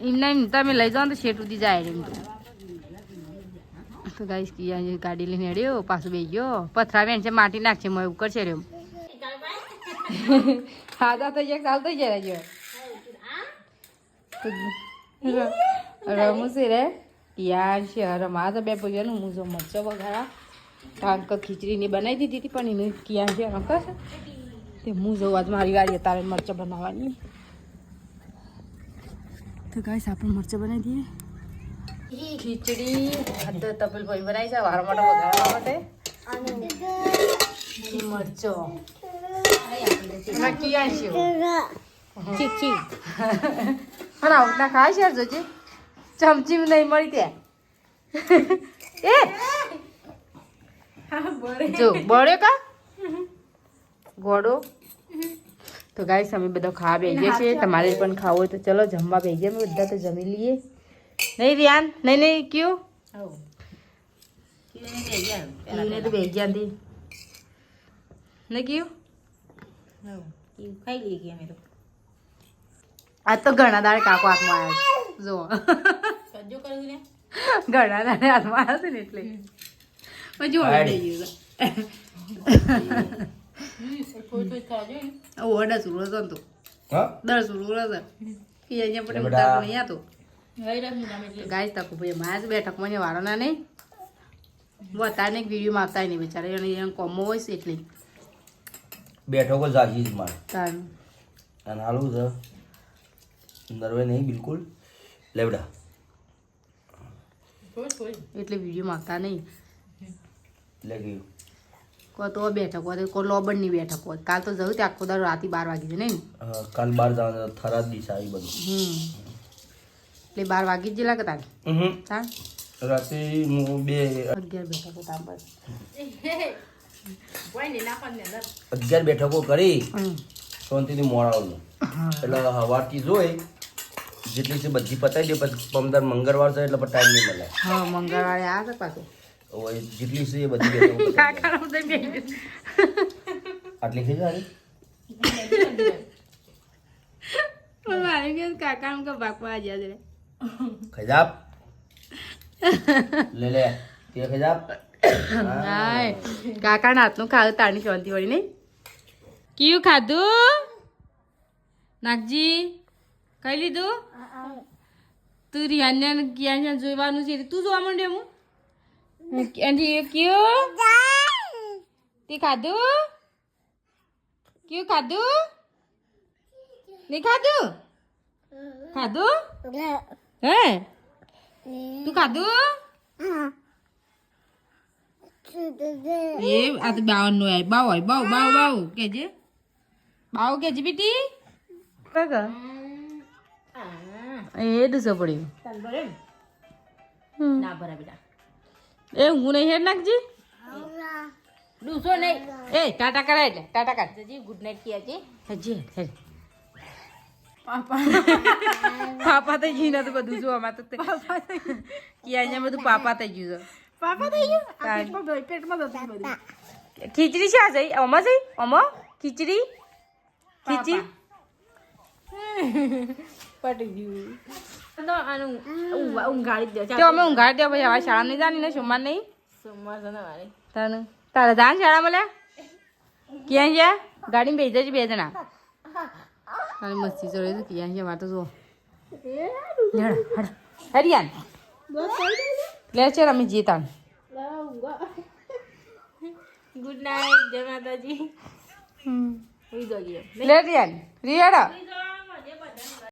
એમને એમ તમે લઈ જાઓ ને તો શેઠ સુધી જાય એમ તો ગાઈસ કિયા ગાડી લઈને હેડ્યો પાછું બેસી ગયો પથરા વેણ છે માટી નાખશે મેં એવું કરશે રહ્યો ખાધા તો એક ચાલતો જાય જો રમું છે રે યાર છે રમા તો બે પૈયાનું હું જો મરચો વગાડા કારણ કે ખીચડીની બનાવી દીધી હતી પણ એને કિયા છે રમતા છે તે હું જોઉં આજ મારી વાળી તારે મરચો બનાવવાની તો ગાઈસ આપણે મરચો બનાવી દઈએ ખીચડી અડધો તપેલ ભાઈ બનાવી છે વાળા માટે વગાડવા માટે મરચો એમાં કિયા છે ચીચી પણ આવતા ખાય છે જોજે ચમચી નહીં મળી ત્યાં એ જો બળ્યો કા ગોળો તો ગાઈસ અમે બધા ખાવા બેસીએ છીએ તમારે પણ ખાવું હોય તો ચલો જમવા બેસીએ અમે બધા તો જમી લઈએ નહીં રિયાન નહીં ક્યું એને તો બેસી ગયા હતી નહીં ક્યું ખાઈ લઈએ અમે તો આજ તો ઘણા દાડે કાકો હાથમાં આવ્યા જો સજ્જો કર્યું ને ઘણા દાડે હાથમાં આવ્યા છે ને એટલે જોડે થઈ ગયું ઓડા સુરો હતો તો હા 10 સુરો હતો કે અહીંયા પણ બધા નહીં હતો ગાઈસ તકો ભાઈ મારા જ બેઠક મને વાળાના નહીં બતાને એક વિડીયો માં આવતા નહીં બિચારા એને કોમો હોય છે એટલે બેઠકો જાગી જ માર તાન અને હાલું છે નરવે નહીં બિલકુલ લેવડા એટલે વિડીયો માં આવતા નહીં લે ગયું કો તો બેઠક હોય કો લોબડ ની બેઠક હોય કાલ તો જવું ત્યાં આખો દાડો રાતે 12 વાગી છે નહીં કાલ 12 જવાનું થરાદ દિશા આવી બધું એટલે 12 વાગી જ જેલા કે તારે ચાલ રાતે હું 11 બેઠકો તાર બસ 11 બેઠકો કરી શાંતિથી મોડાવનું એટલે હવારથી જોઈ જેટલી છે બધી પતાવી દે પછી પમદાર મંગળવાર છે એટલે ટાઈમ નહીં મળે હા મંગળવારે આ છે પાછું જેટલી છે એ બધી બેઠકો કાકાનું તો બે આટલી થઈ જાય પણ મારે કે કાકાનું કે બાકવા આજા છે ખજાબ લે લે તે ખજાબ હાય કાકાના હાથનું ખાવું તારની શાંતિ વળી નહીં કયું ખાધું નાગજી કઈ લીધું તું રિયાને ક્યાં જોવાનું છે તું જોવા માંડે હું કયું તે ખાધું કયું ખાધું નહીં ખાધું ખાધું હે તું ખાધું એ આ તો 52 નો આય બાવ હોય બાવ કેજે બાવ કેજે બેટી કાકા એ દુસો પડ્યું ના ભરા બેટા એ હું નહીં હેડ નાખજી ડૂસો નહીં એ ટાટા કરાય એટલે ટાટા કર જજી ગુડ નાઇટ કિયા છે હજી હેડ પાપા થઈ ગયું ને તો બધું જોવામાં તો કિયા બધું પાપા થઈ ગયું છે પાપા થઈ ગયું પેટમાં હતું બધું ખીચડી છે આ જઈ ઓમાં જઈ ઓમાં ખીચડી પટી ગયું તો આનું ઊંઘાડી દે તો અમે ઊંઘાડી દે પછી હવે શાળા નહીં જાની ને સોમવાર નહીં સોમવાર જનવારે તને તારે જાન શાળા મળ્યા ક્યાં ગયા ગાડીમાં બેસી જજે 2 જણા તારી મસ્તી ચડે તો ક્યાં ગયા મારે તો જો હરિયાન લે છે અમે જીતાન ગુડ નાઇટ જય માતાજી લે રિયાન રિયાડા